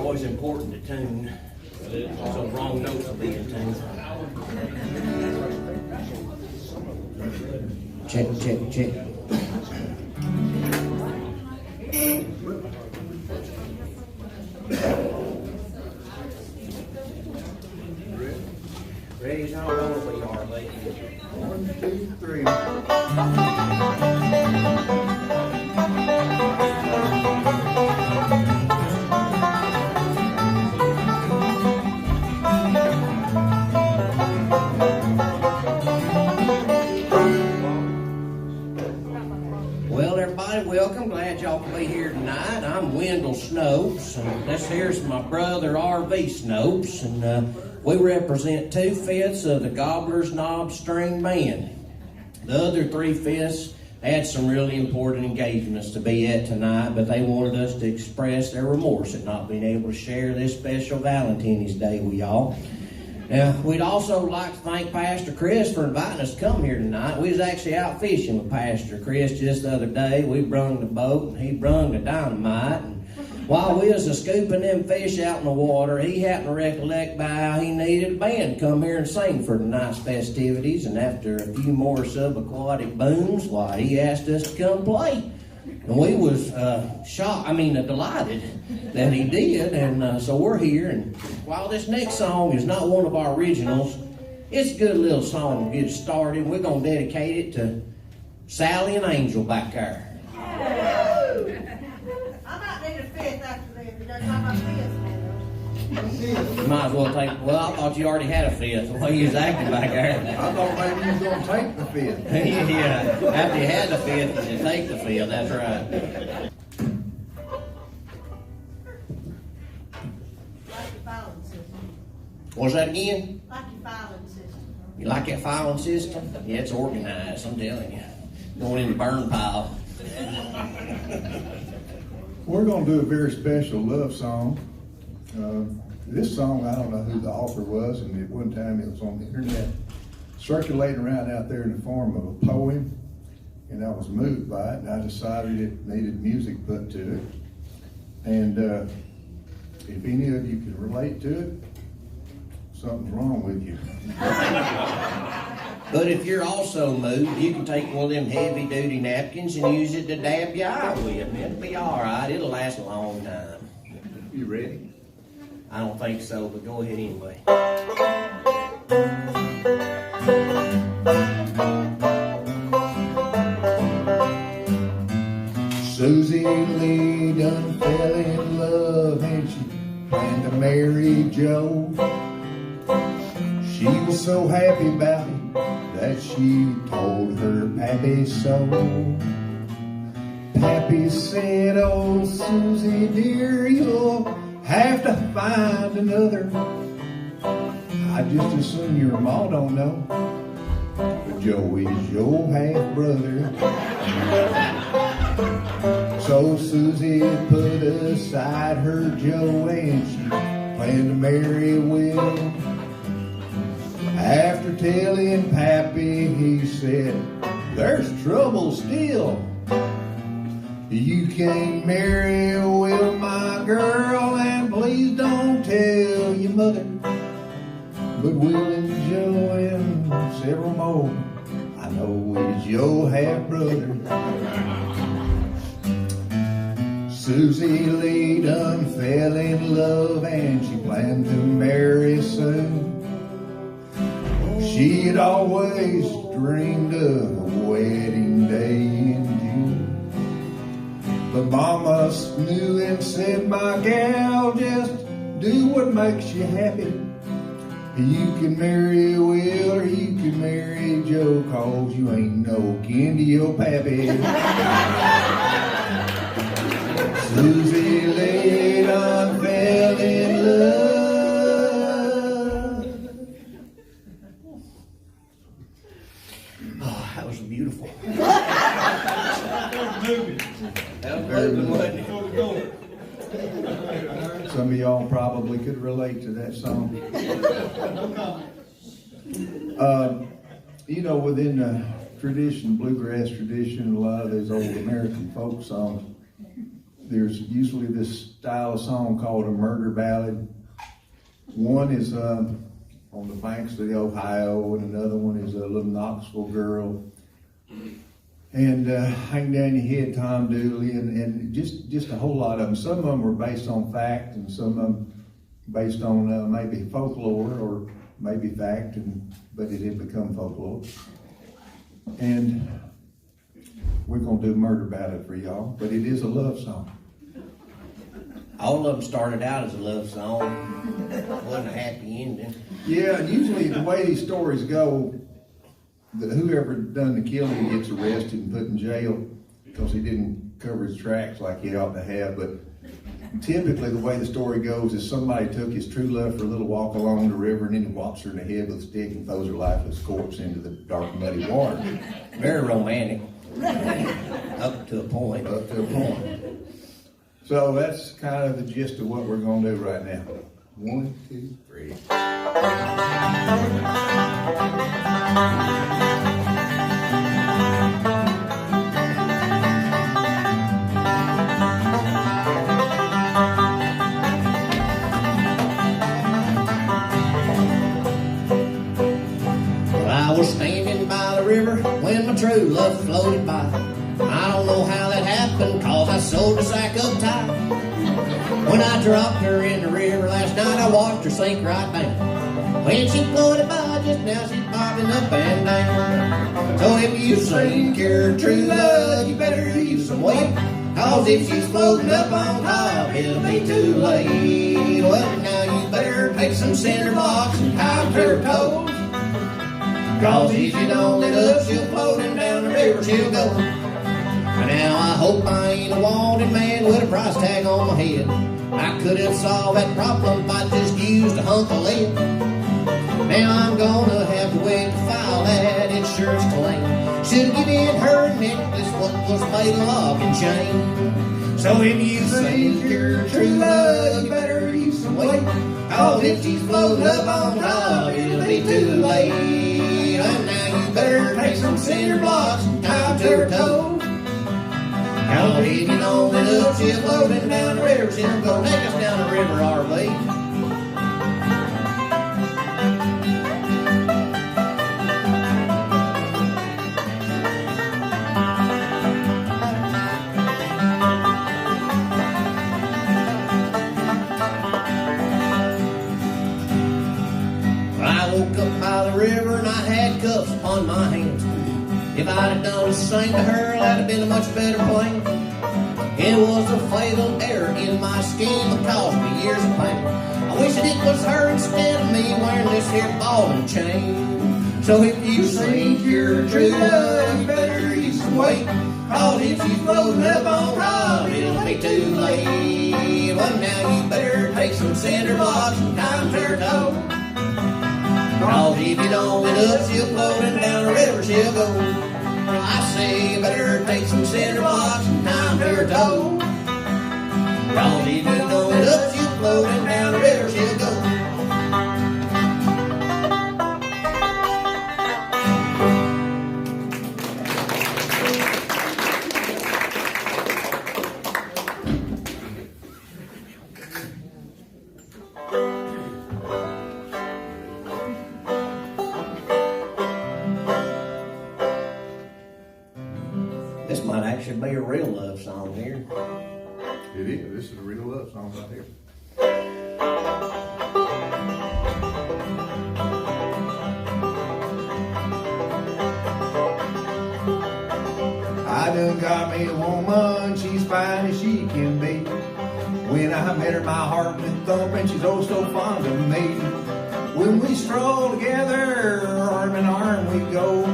always important to tune, so wrong notes will be in tune. Check, check, check. Ready as how old we are, ladies. 1, 2, 3. Well, everybody, welcome. Glad y'all can be here tonight. I'm Wendell Snopes, and this here's my brother R.V. Snopes, and we represent 2/5 of the Gobbler's Knob String Band. The other 3/5 had some really important engagements to be at tonight, but they wanted us to express their remorse at not being able to share this special Valentine's Day with y'all. Now, we'd also like to thank Pastor Chris for inviting us to come here tonight. We was actually out fishing with Pastor Chris just the other day. We brung the boat, and he brung the dynamite. And while we was scooping them fish out in the water, he happened to recollect by how he needed a band to come here and sing for tonight's festivities. And after a few more subaquatic booms, why, he asked us to come play. And we was delighted that he did, and so we're here. And while this next song is not one of our originals, it's a good little song to get started. We're going to dedicate it to Sally and Angel back there. I might need a fifth after this. You don't have my fifth. You might as well take, well, I thought you already had a fifth. Well, you was acting back there. I thought maybe you was going to take the 5th. Yeah, after you had the fifth, you take the fifth, that's right. Like your filing system. What's that again? Like your filing system. You like that filing system? Yeah, it's organized, I'm telling you. Going in the burn pile. We're going to do a very special love song. This song, I don't know who the author was, and at one time it was on the internet, circulating around out there in the form of a poem, and I was moved by it, and I decided it needed music put to it. And if any of you can relate to it, something's wrong with you. But if you're also moved, you can take one of them heavy-duty napkins and use it to dab your eye with, and it'll be all right. It'll last a long time. You ready? I don't think so, but go ahead anyway. Susie Lee done fell in love and she planned to marry Joe. She was so happy about it that she told her pappy so. Pappy said, "Oh, Susie dear, you'll have to find another. I just assume your ma don't know, but Joe is your half-brother." So Susie put aside her Joe and she planned to marry Will. After telling Pappy, he said, "There's trouble still. You can't marry Will, my girl, and please don't tell your mother. But Will and Joe and several more, I know is your half-brother." Susie Lee done fell in love and she planned to marry soon. She'd always dreamed of a wedding day in June. But Mama knew and said, "My gal, just do what makes you happy. You can marry Will or you can marry Joe, 'cause you ain't no kin to your pappy." Susie Lee done fell in love. Oh, that was beautiful. Some of y'all probably could relate to that song. Within the tradition, bluegrass tradition, a lot of those old American folk songs, there's usually this style of song called a murder ballad. One is on the banks of the Ohio, and another one is a little Knoxville girl. And Hang Down Your Head, Tom Dooley, and just a whole lot of them. Some of them were based on fact, and some of them based on maybe folklore or maybe fact, but it had become folklore. And we're going to do Murder Ballad for y'all, but it is a love song. All of them started out as a love song. Wasn't a happy ending. Yeah, and usually the way these stories go, whoever done the killing gets arrested and put in jail because he didn't cover his tracks like he ought to have. But typically the way the story goes is somebody took his true love for a little walk along the river, and then he whops her in the head with a stick and throws her lifeless corpse into the dark, muddy water. Very romantic. Up to a point. Up to a point. So that's kind of the gist of what we're going to do right now. 1, 2, 3. Well, I was standing by the river when my true love floated by. I don't know how that happened, cause I sewed a sack up tight. When I dropped her in the river last night, I watched her sink right down. When she floated by just now, she's bobbing up and down. So if you sink your true love, you better use some weight, cause if she's floating up on top, it'll be too late. Well, now you better take some cinder blocks and tie them to her toes, cause if you don't let up, she'll floating down the river, she'll go. Now I hope I ain't a wanted man with a price tag on my head. I could have solved that problem if I just used a hunk of lead. Now I'm gonna have to wait to file that insurance claim. Should've given her a necklace what was made of lock and chain. So if you think you're true love, you better use some weight, cause if she's floating up on top, it'll be too late. And now you better take some cinder blocks and tie them to her toes, cause if you don't let up, she'll floating down the river. She'll go take us down the river our way. I woke up by the river and I had cuffs upon my hands. If I'd have done the same to her, that'd have been a much better plan. It was a fatal error in my scheme that caused me years of pain. I wish that it was her instead of me wearing this here ball and chain. So if you think you're true love, you better use some weight, cause if she's floating up on top, it'll be too late. Well, now you better take some cinder blocks and tie them to her toe, cause if you don't let up, she'll floating down the river, she'll go. I say you better take some cinder blocks and tie them to her toe, cause if you don't let up, she'll floating down the river, she'll go. This might actually be a real love song here. It is. This is a real love song right here. I done got me a woman, she's fine as she can be. When I met her, my heart went thumping, she's oh so fond of me. When we stroll together, arm in arm we go.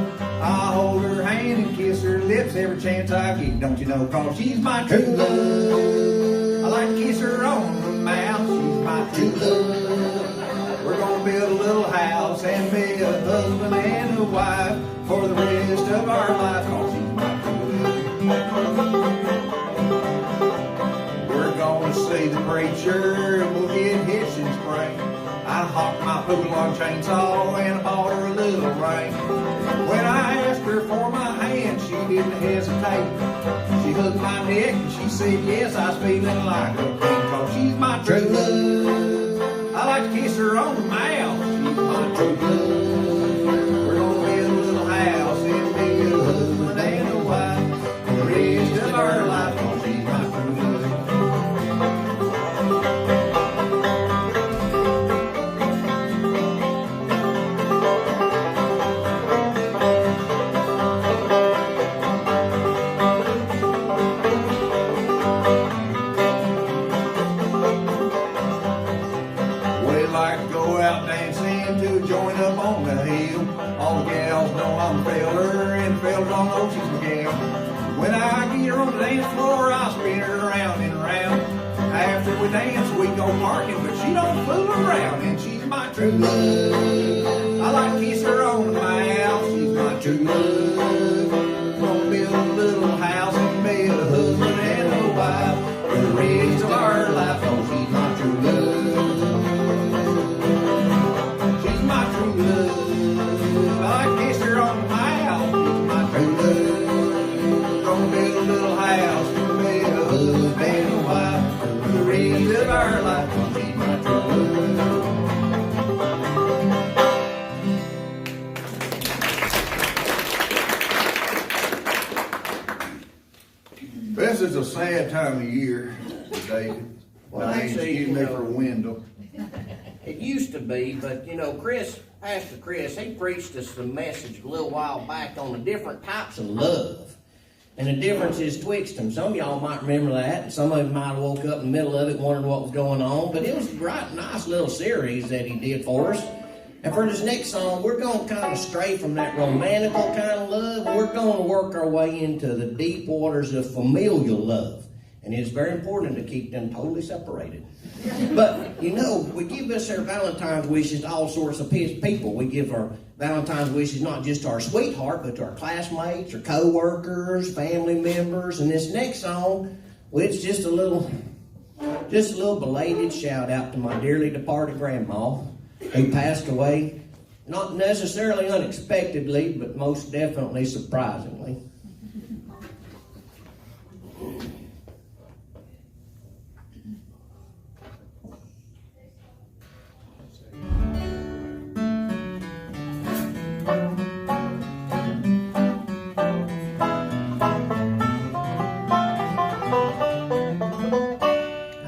I hold her hand and kiss her lips every chance I get. Don't you know, cause she's my true love. I like to kiss her on the mouth, she's my true love. We're gonna build a little house and be a husband and a wife for the rest of our life, cause she's my true love. We're gonna see the preacher and we'll get hitched in spring. I hocked my poodle on chainsaw and I bought her a little ring. When I asked her for my hand, she didn't hesitate. She hooked my neck and she said yes, I was feeling like a king, 'cause she's my true love. I like to kiss her on the mouth. She's my true love. We're gonna build a little house and be a husband and a wife for the rest of our life, 'cause she's my true love. Don't know she's my gal. When I get her on the dance floor, I'll spin her around and around. After we dance, we go parking, but she don't fool around, and she's my true love. I like to kiss her on the mouth. She's my true love. Gonna build a little house and be a husband and a wife for the rest of our life. Oh, she's my true love. She's my true love. I like to kiss her on the mouth. Gonna build a little house and be a husband and a wife for the rest of our life. She's my true love. This is a sad time of year, David. Well, actually, excuse me for Wendell. It used to be, but you know, Pastor Chris, he preached us the message a little while back on the different types of love and the differences twixt them. Some of y'all might remember that, and some of you might have woke up in the middle of it wondering what was going on, but it was a right nice little series that he did for us. And for this next song, we're going to kind of stray from that romantical kind of love. We're going to work our way into the deep waters of familial love. And it's very important to keep them totally separated. But, you know, we give us our Valentine's wishes to all sorts of people. We give our Valentine's wishes not just to our sweetheart, but to our classmates, our co-workers, family members. And this next song, well, it's just a little belated shout out to my dearly departed grandma, who passed away, not necessarily unexpectedly, but most definitely surprisingly.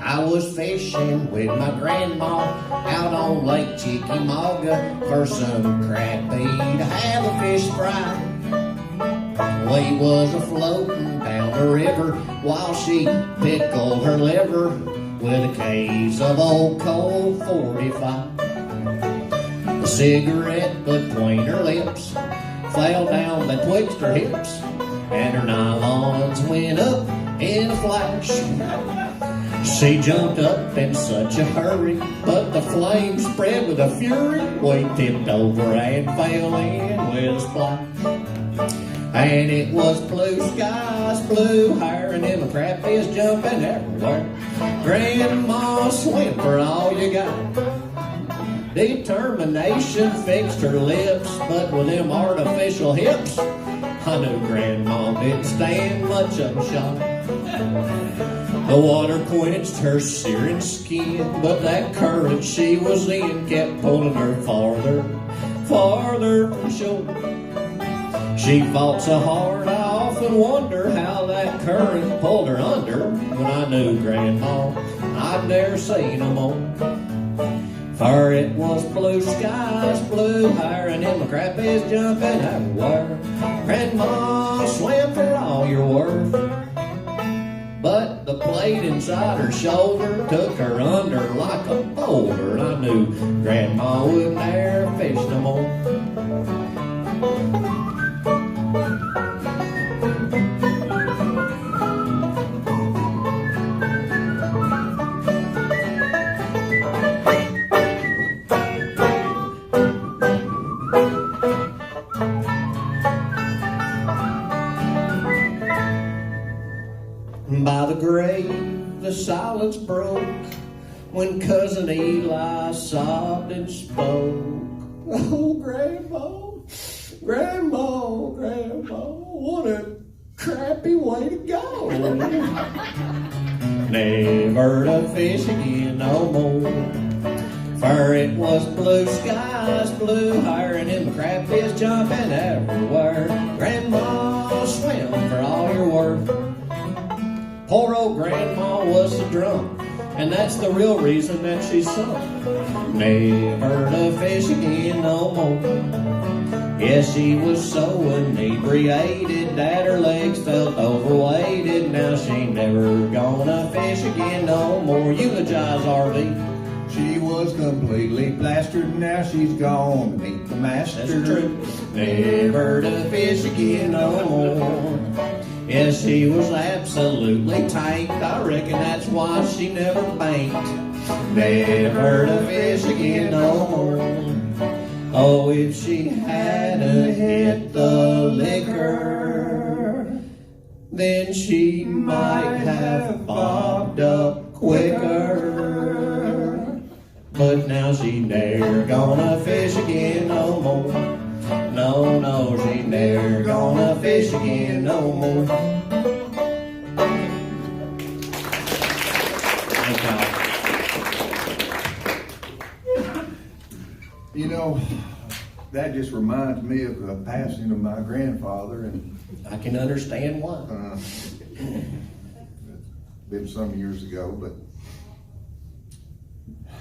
I was fishing with my grandma out on Lake Chickamauga for some crappie to have a fish fry. We was a-floating down the river while she pickled her liver with a case of old cold 45. The cigarette between her lips fell down betwixt her hips, and her nylons went up in a flash. She jumped up in such a hurry, but the flame spread with a fury. We tipped over and fell in with a splash. And it was blue skies, blue hair, and them crappies jumping everywhere. Grandma, swim for all you got. Determination fixed her lips, but with them artificial hips, I knew Grandma didn't stand much of a shot. The water quenched her searing skin, but that current she was in kept pulling her farther, farther from shore. She fought so hard, I often wonder how that current pulled her under. When I knew Grandma, I'd never see no more. For it was blue skies, blue hair, and them crappies jumping everywhere. Grandma, swim for all you're worth. But the plate inside her shoulder took her under like a boulder. I knew Grandma would never fish no more. By the grave, the silence broke when Cousin Cousin Eli sobbed and spoke. Oh, Grandma, what a crappy way to go. Never to fish again no more. For it was blue skies, blue hiring, and the crappies jumping everywhere. Grandma, swim for all you're worth. Poor old Grandma was so drunk, and that's the real reason that she sunk. Never to fish again no more. Yes, she was so inebriated that her legs felt overweighted. Now she never gonna fish again no more. Eulogize RV. She was completely plastered, now she's gone to meet the master. That's true. Never to fish again no more. Yes, she was absolutely tanked. I reckon that's why she never banked. Never to fish again no more. Oh, if she hadn't hit the liquor, then she might have bobbed up quicker. But now she never gonna fish again no more. No, she never gonna fish again no more. Thank y'all. You know, that just reminds me of the passing of my grandfather, and I can understand why. Been some years ago, but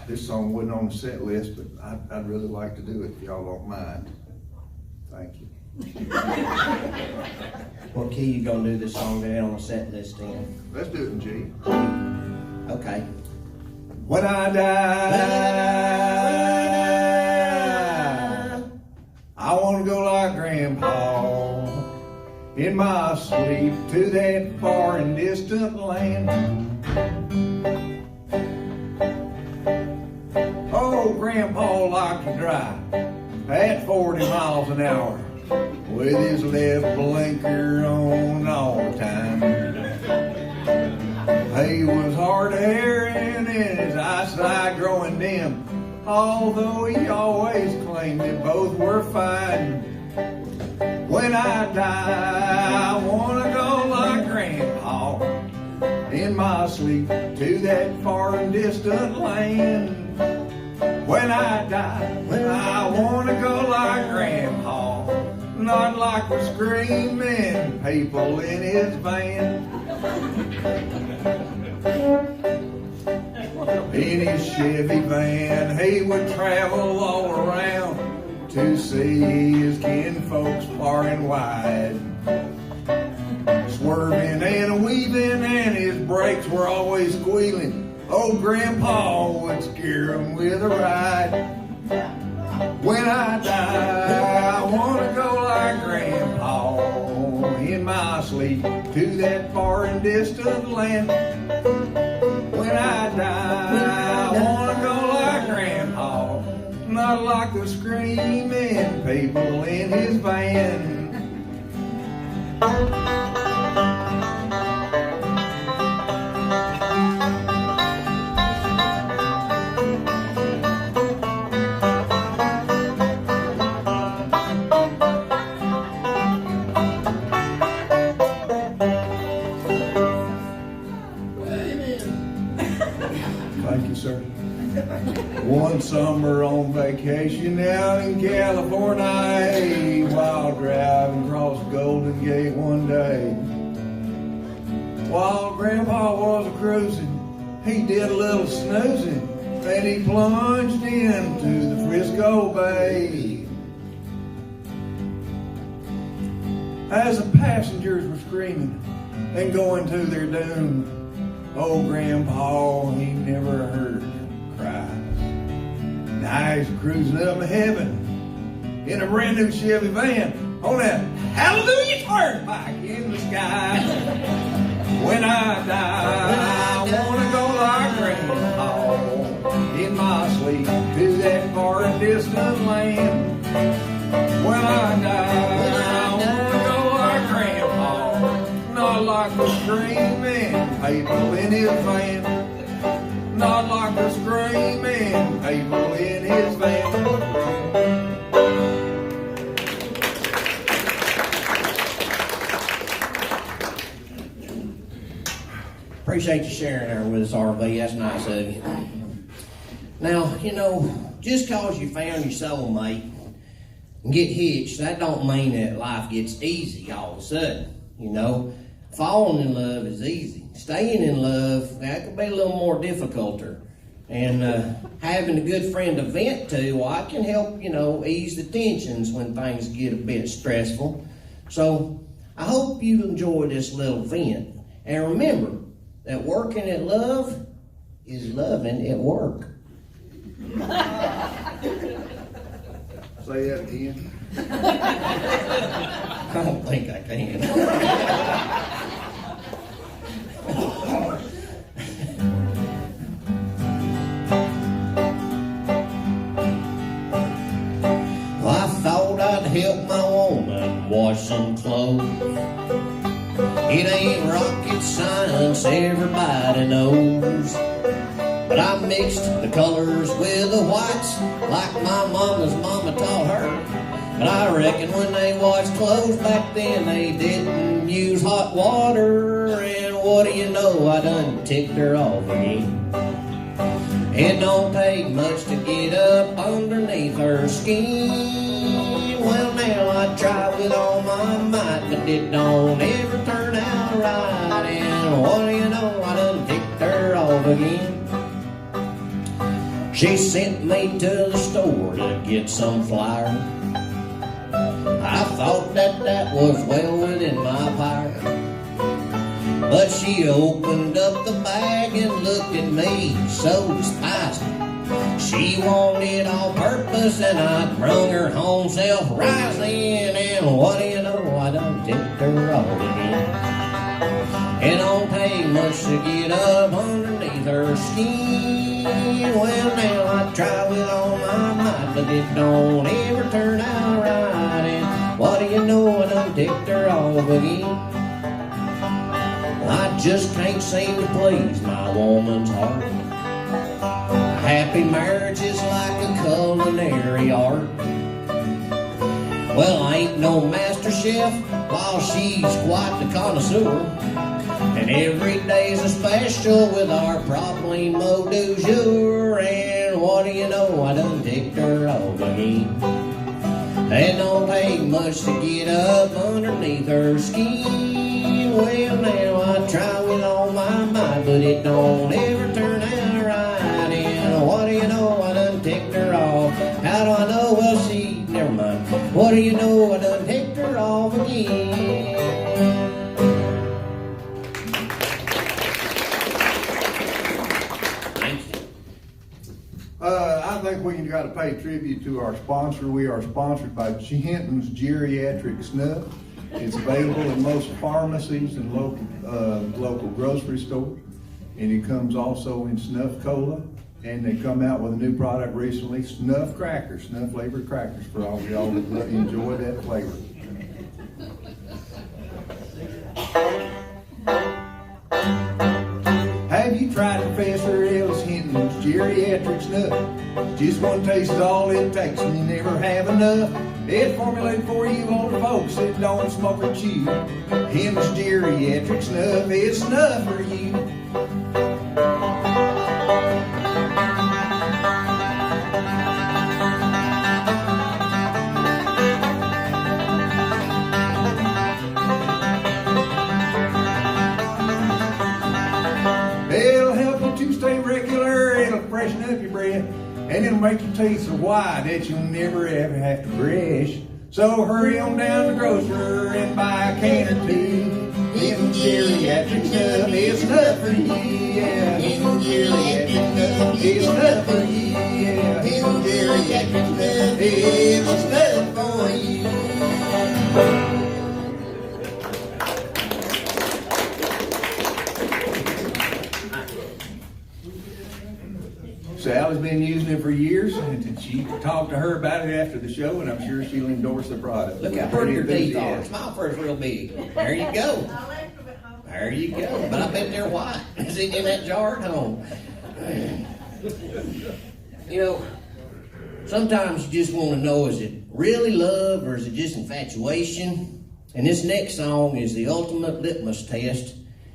this song wasn't on the set list, but I'd really like to do it if y'all don't mind. Thank you. What key you gonna do this song that ain't on the set list in? Let's do it in G. Okay. When I die, I want to go like Grandpa in my sleep to that far and distant land. Oh, Grandpa liked to drive at 40 miles an hour with his left blinker on all the time. He was hard of hearing and his eyesight growing dim, although he always claimed that both were fine. When I die, I want to go like Grandpa in my sleep to that far and distant land. When I die, I want to go like Grandpa, not like the screaming people in his van. In his Chevy van, he would travel all around to see his kinfolks far and wide. Swerving and weaving, and his brakes were always squealing. Oh, Grandpa would scare him with a ride. When I die, I want to go like Grandpa in my sleep to that far and distant land. When I die, I want to go like Grandpa, not like the screaming people in his van. Thank you, sir. One summer on vacation out in California, while driving across Golden Gate one day. While Grandpa was cruising, he did a little snoozing, and he plunged into the Frisco Bay. As the passengers were screaming and going to their doom, oh, Grandpa, he never heard cry. Now he's cruising up to heaven in a brand new Chevy van on that hallelujah turnpike in the sky. When I die, I want to go like Grandpa in my sleep to that far and distant land. When I die, I want to go like Grandpa, not like the screaming people in his van, not like the screaming table in his van. Appreciate you sharing there with us, RV. That's nice of you. Now, you know, just cause you found your soulmate and get hitched, that don't mean that life gets easy all of a sudden. You know, falling in love is easy. Staying in love, that could be a little more difficulter. And having a good friend to vent to, well, I can help, you know, ease the tensions when things get a bit stressful. So I hope you enjoy this little vent. And remember that working at love is loving at work. Say that again. I don't think I can. Well, I thought I'd help my woman wash some clothes. It ain't rocket science, everybody knows. But I mixed the colors with the whites like my mama's mama taught her. But I reckon when they washed clothes back then, they didn't use hot water. And what do you know, I done ticked her off again. It don't take much to get up underneath her skin. Well, now I try with all my might, but it don't ever turn out right. And what do you know, I done ticked her off again. She sent me to the store to get some flour. I thought that was well within my power. But she opened up the bag and looked at me so spicy. She wanted all purpose and I brung her home self-rising. And what do you know, I done tipped her off again. It don't take much to get up underneath her skin. Well, now I try with all my might, but it don't ever turn out right. And what do you know, I done tipped her off again. I just can't seem to please my woman's heart. A happy marriage is like a culinary art. Well, I ain't no master chef while she's quite the connoisseur. And every day's a special with our problemo du jour. And what do you know, I done ticked her off again. It don't take much to get up underneath her skin. Well, now I try with all my might, but it don't ever turn out right. And what do you know, I done ticked her off. How do I know? Well, never mind. What do you know, I done ticked her off again. I think we got to pay tribute to our sponsor. We are sponsored by Chehinton's Geriatric Snuff. It's available in most pharmacies and local grocery stores. And it comes also in Snuff Cola. And they come out with a new product recently, Snuff Crackers, Snuff flavored crackers for all of y'all that enjoy that flavor. Have you tried Professor Ellis Hinton's Geriatric Snuff? Just one taste is all it takes and you never have enough. It's formulated for you older folks that don't smoke or chew. Hinton's Geriatric Snuff is snuff for you. It'll help you to stay regular, it'll freshen up your breath, and it'll make your teeth so white that you'll never ever have to brush. So hurry on down to the grocer and buy a can or two. Hinton's Geriatric Snuff is snuff for you, yeah. Hinton's Geriatric Snuff is snuff for you, yeah. Hinton's Geriatric Snuff is snuff for you. Sally's been using it for years, and she talked to her about it after the show, and I'm sure she'll endorse the product. Look how pretty your teeth are. Smile first real big. There you go. There you go. But I bet they're white. Sitting in that jar at home. You know, sometimes you just want to know, is it really love or is it just infatuation? And this next song is the ultimate litmus test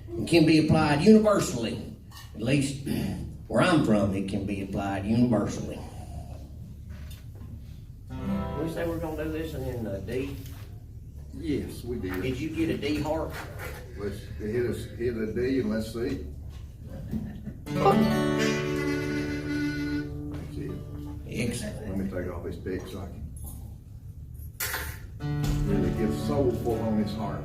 and can be applied universally. At least where I'm from, it can be applied universally. We say we're going to do this in D? Yes, we did. Did you get a D harp? Let's hit a D and let's see. That's it. Excellent. Let me take off this pick so I can really get soulful on this harp.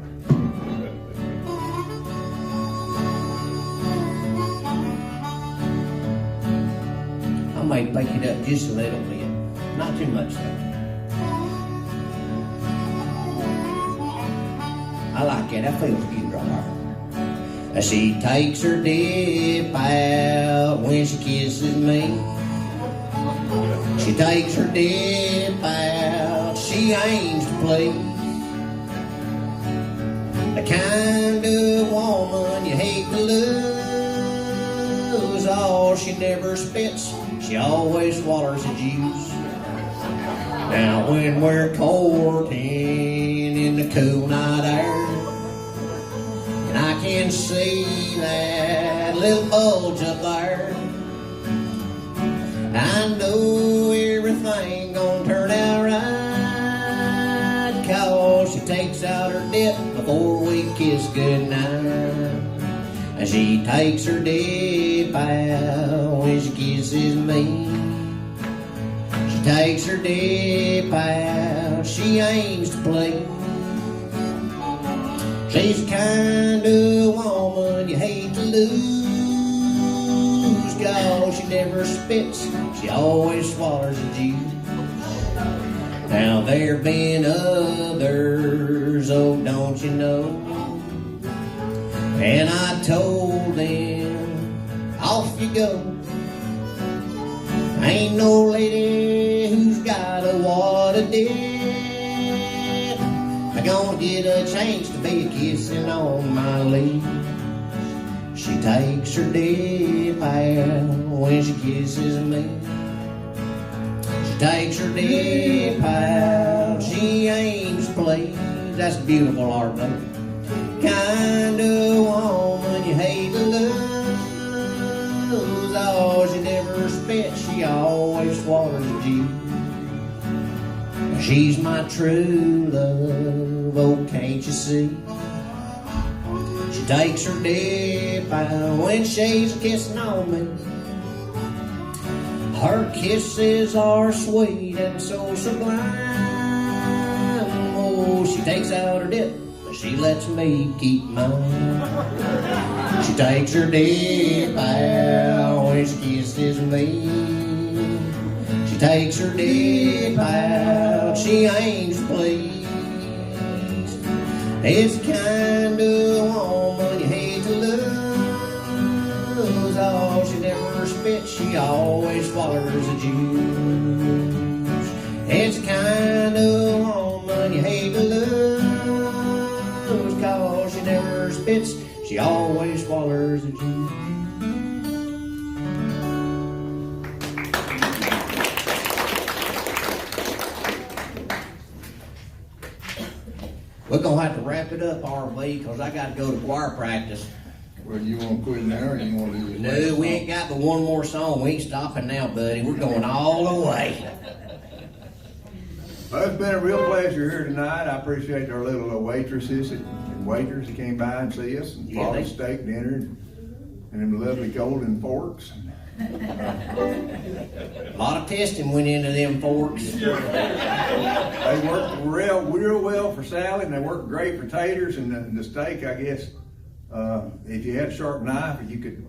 I may pick it up just a little bit. Not too much though. I like it. That feels good right there. She takes her dip out when she kisses me. She takes her dip out, she aims to please. The kind of woman you hate to lose. Oh, she never spits, she always swallows the juice. Now when we're courting in the cool night air, and I can see that little bulge up there, I know everything gonna turn out right, 'cause she takes out her dip before we kiss goodnight. And she takes her dip out when she kisses me. She takes her dip out, she aims to please. She's the kind of woman you hate to lose, 'cause she never spits, she always swallows the juice. Now there have been others, oh don't you know, and I told them, off you go. Ain't no lady who's got a water dip gonna get a chance to be kissing on my lips. She takes her dip out when she kisses me. She takes her dip out, she aims to please. That's a beautiful art though. Kind of woman you hate to lose. Oh, she never spits, she always swallows the juice. She's my true love, oh can't you see? She takes her dip out when she's kissing on me. Her kisses are sweet and so sublime. Oh, she takes out her dip, but she lets me keep mine. She takes her dip out when she kisses me. She takes her dip out, she aims to please. It's the kind of woman you hate to lose. Oh, she never spits, she always swallows the juice. It's the kind of woman you hate to lose, 'cause she never spits, she always swallows the juice. We're going to have to wrap it up, RV, because I got to go to choir practice. Well, you want to quit now or you want to do this? No, we ain't got but one more song. We ain't stopping now, buddy. We're going all the way. Well, it's been a real pleasure here tonight. I appreciate our little waitresses and waiters that came by and see us and brought us steak dinner and them lovely golden forks. A lot of testing went into them forks. They worked real well for salad, and they worked great for taters, and the steak, I guess, if you had a sharp knife, you could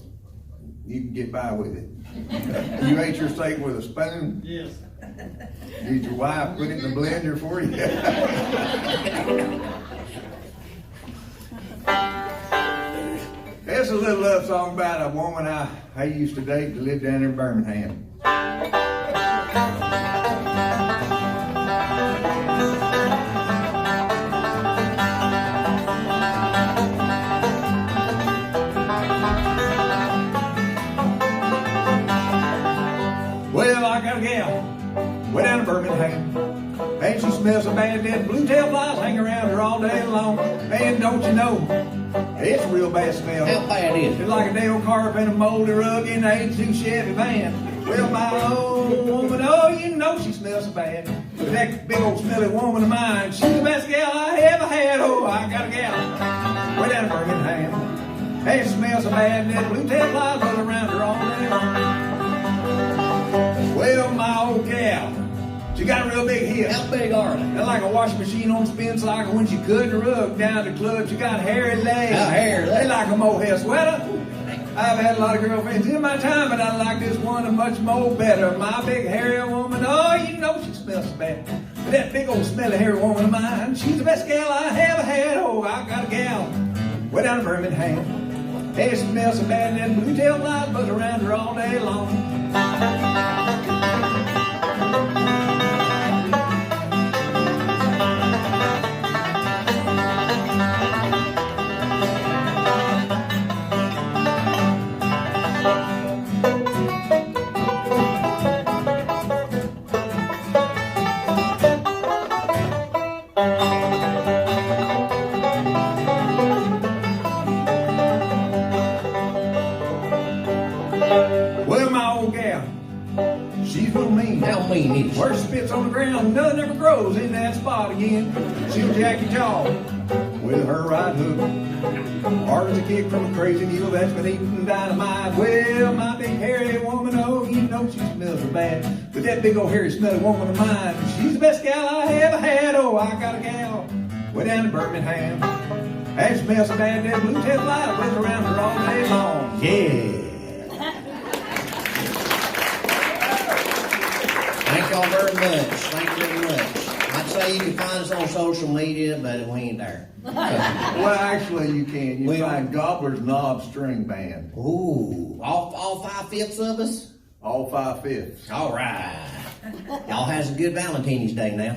get by with it. You ate your steak with a spoon? Yes. Did your wife put it in the blender for you? It's a little love song about a woman I used to date that lived down in Birmingham. Well, I gal way down in Birmingham. And she smells so bad that blue tail flies hang around her all day long. And don't you know, it's a real bad smell. How bad is it? It's like a nail carpet and a moldy rug in an 82 Chevy van. Well, my old woman, oh, you know she smells so bad. But that big old smelly woman of mine, she's the best gal I ever had. Oh, I got a gal way down in Birmingham. And she smells so bad that blue tail flies buzz around her all day long. Well, my old gal, she got a real big hips. How big are they? They're like a washing machine on a spin cycle when she cut the rug down the club. She got hairy legs. How hairy legs? They like a mohair sweater. I've had a lot of girlfriends in my time, but I like this one much more better. My big hairy woman, oh, you know she smells so bad. But that big old smelly hairy woman of mine, she's the best gal I ever had. Oh, I got a gal way down in Birmingham. Hey, she smells so bad, and blue tail flies buzz around her all day long. Well, my old gal, she's real mean. How mean is Where it? she spits on the ground, nothing ever grows in that spot again. She'll jack your jaw with her right hook. Hard as a kick from a crazy mule that's been eating dynamite. Well, my big hairy woman, oh, you know she smells so bad. But that big old hairy smelly woman of mine, she's the best gal I ever had. Oh, I got a gal way down in Birmingham. And she smells so bad that blue tail fly runs around her all day long. Yeah. Thank y'all very much. Thank you very much. I'd say you can find us on social media, but we ain't there. Well, actually, you can. You We- find Gobbler's Knob String Band. Ooh, all 5/5 of us? All 5/5. All right. Y'all has a good Valentine's Day now.